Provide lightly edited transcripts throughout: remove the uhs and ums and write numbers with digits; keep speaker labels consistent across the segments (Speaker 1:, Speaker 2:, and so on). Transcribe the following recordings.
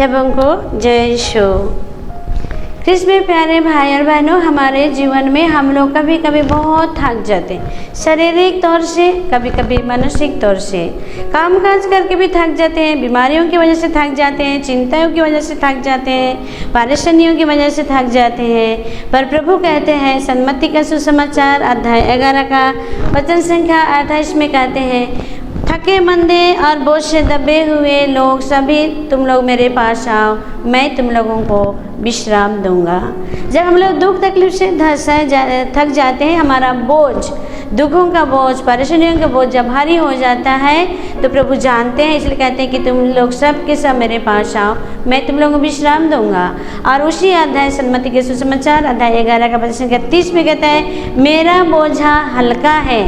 Speaker 1: सबों को जय यीशु। कृष्ण में प्यारे भाई और बहनों, हमारे जीवन में हम लोग कभी कभी बहुत थक जाते हैं, शारीरिक तौर से, कभी कभी मानसिक तौर से। काम काज करके भी थक जाते हैं, बीमारियों की वजह से थक जाते हैं, चिंताओं की वजह से थक जाते हैं, परेशानियों की वजह से थक जाते हैं। पर प्रभु कहते हैं, सन्मति का सुसमाचार अध्याय 11 का वचन संख्या 28 में कहते हैं, थके मंदे और बोझ से दबे हुए लोग सभी तुम लोग मेरे पास आओ, मैं तुम लोगों को विश्राम दूंगा। जब हम लोग दुख तकलीफ से थक जाते हैं, हमारा बोझ, दुखों का बोझ, परेशानियों का बोझ जब भारी हो जाता है, तो प्रभु जानते हैं, इसलिए कहते हैं कि तुम लोग सब के सब मेरे पास आओ, मैं तुम लोगों को विश्राम दूंगा। और उसी अध्याय सन्मति के सुसमाचार अध्याय 11 का वचन 30 में कहता है, मेरा बोझा हल्का है,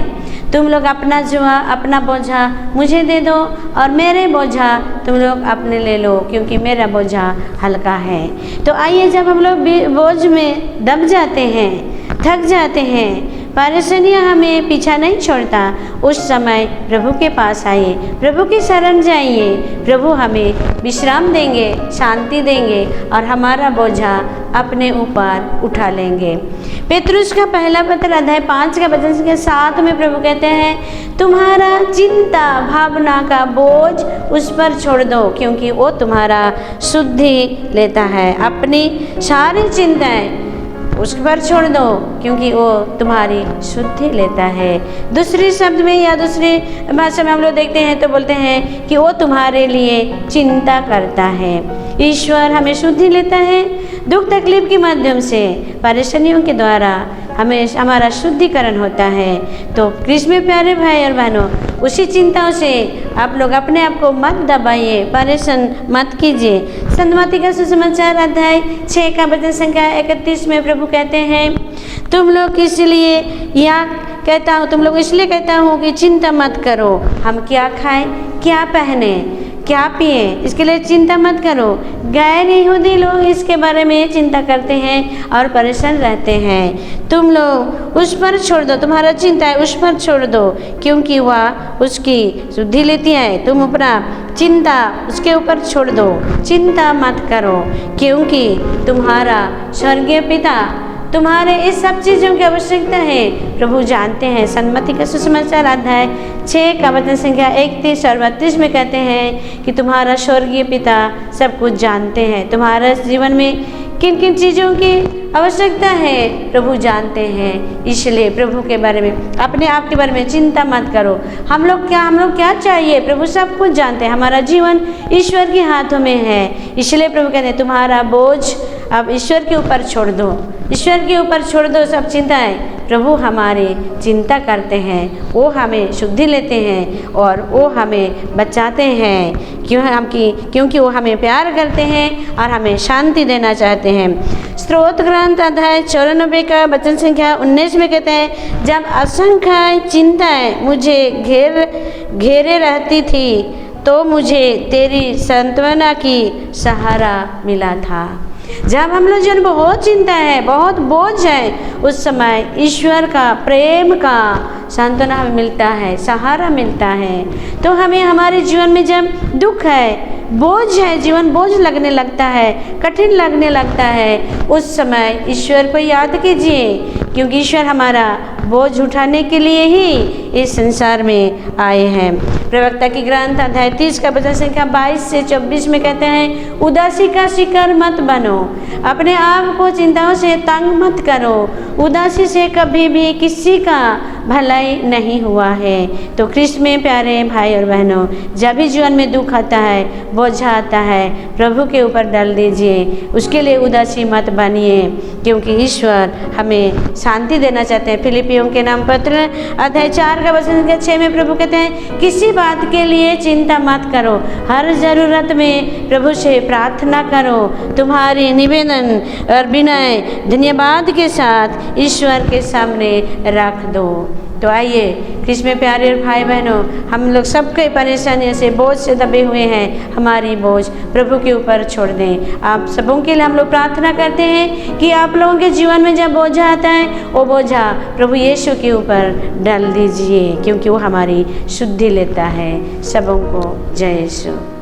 Speaker 1: तुम लोग अपना बोझा मुझे दे दो और मेरे बोझा तुम लोग अपने ले लो, क्योंकि मेरा बोझा हल्का है। तो आइए, जब हम लोग बोझ में दब जाते हैं, थक जाते हैं, परेशानियाँ हमें पीछा नहीं छोड़ता, उस समय प्रभु के पास आइए, प्रभु की शरण जाइए। प्रभु हमें विश्राम देंगे, शांति देंगे और हमारा बोझा अपने ऊपर उठा लेंगे। पेतरुस का पहला पत्र अध्याय 5 का वचन संख्या 7 में प्रभु कहते हैं, तुम्हारा चिंता भावना का बोझ उस पर छोड़ दो, क्योंकि वो तुम्हारा शुद्धि लेता है। अपनी सारी चिंताएं उस पर छोड़ दो, क्योंकि वो तुम्हारी शुद्धि लेता है। दूसरे शब्द में या दूसरी भाषा में हम लोग देखते हैं तो बोलते हैं कि वो तुम्हारे लिए चिंता करता है। ईश्वर हमें शुद्धि लेता है, दुख तकलीफ के माध्यम से, परेशानियों के द्वारा हमें हमारा शुद्धिकरण होता है। तो कृष्ण में प्यारे भाई और बहनों, उसी चिंताओं से आप लोग अपने आप को मत दबाइए, परेशान मत कीजिए। सन्मति का सुसमाचार अध्याय 6 का वचन संख्या 31 में प्रभु कहते हैं, तुम लोग इसलिए तुम लोग इसलिए कहता हूँ कि चिंता मत करो, हम क्या खाएं, क्या पहने, क्या पिए, इसके लिए चिंता मत करो। गैर यहूदी लोग इसके बारे में चिंता करते हैं और परेशान रहते हैं। तुम लोग उस पर छोड़ दो, तुम्हारा चिंता है उस पर छोड़ दो, क्योंकि वह उसकी शुद्धि लेती है। तुम अपना चिंता उसके ऊपर छोड़ दो, चिंता मत करो, क्योंकि तुम्हारा स्वर्गीय पिता तुम्हारे इस सब चीज़ों की आवश्यकता है। प्रभु जानते हैं। सन्मति का सुसमाचार अध्याय 6 का वचन संख्या 31 और 32 में कहते हैं कि तुम्हारा स्वर्गीय पिता सब कुछ जानते हैं, तुम्हारा जीवन में किन किन चीज़ों की आवश्यकता है प्रभु जानते हैं। इसलिए प्रभु के बारे में, अपने आप के बारे में चिंता मत करो। हम लोग क्या चाहिए, प्रभु सब कुछ जानते हैं। हमारा जीवन ईश्वर के हाथों में है। इसलिए प्रभु कहते हैं, तुम्हारा बोझ अब ईश्वर के ऊपर छोड़ दो, ईश्वर के ऊपर छोड़ दो सब चिंताएं। प्रभु हमारी चिंता करते हैं, वो हमें शुद्धि लेते हैं और वो हमें बचाते हैं, क्योंकि वो हमें प्यार करते हैं और हमें शांति देना चाहते हैं। स्तोत्र ग्रंथ अध्याय 94 का वचन संख्या 19 में कहते हैं, जब असंख्य चिंताएं मुझे घेरे रहती थी, तो मुझे तेरी सांत्वना की सहारा मिला था। जब हम लोग जन बहुत चिंता है, बहुत बोझ है, उस समय ईश्वर का प्रेम का सांत्वना हमें मिलता है, सहारा मिलता है। तो हमें हमारे जीवन में जब दुख है, बोझ है, जीवन बोझ लगने लगता है, कठिन लगने लगता है, उस समय ईश्वर को याद कीजिए, क्योंकि ईश्वर हमारा बोझ उठाने के लिए ही इस संसार में आए हैं। प्रवक्ता की ग्रंथ अध्याय 30 का वचन संख्या 22 से 24 में कहते हैं, उदासी का शिकार मत बनो, अपने आप को चिंताओं से तंग मत करो। उदासी से कभी भी किसी का भलाई नहीं हुआ है। तो कृष्ण में प्यारे भाई और बहनों, जब भी जीवन में दुख आता है, बोझा आता है, प्रभु के ऊपर डाल दीजिए, उसके लिए उदासी मत बनिए, क्योंकि ईश्वर हमें शांति देना चाहते हैं। फिलिपियों के नाम पत्र अध्याय 4 का वचन 6 में प्रभु कहते हैं, किसी बात के लिए चिंता मत करो, हर जरूरत में प्रभु से प्रार्थना करो, तुम्हारी निवेदन और विनय धन्यवाद के साथ ईश्वर के सामने रख दो। तो आइए कृष्ण में प्यारे और भाई बहनों, हम लोग सबके परेशानियों से, बोझ से दबे हुए हैं, हमारी बोझ प्रभु के ऊपर छोड़ दें। आप सबों के लिए हम लोग प्रार्थना करते हैं कि आप लोगों के जीवन में जब बोझा आता है, वो बोझा प्रभु यीशु के ऊपर डाल दीजिए, क्योंकि वो हमारी शुद्धि लेता है। सबों को जय यीशु।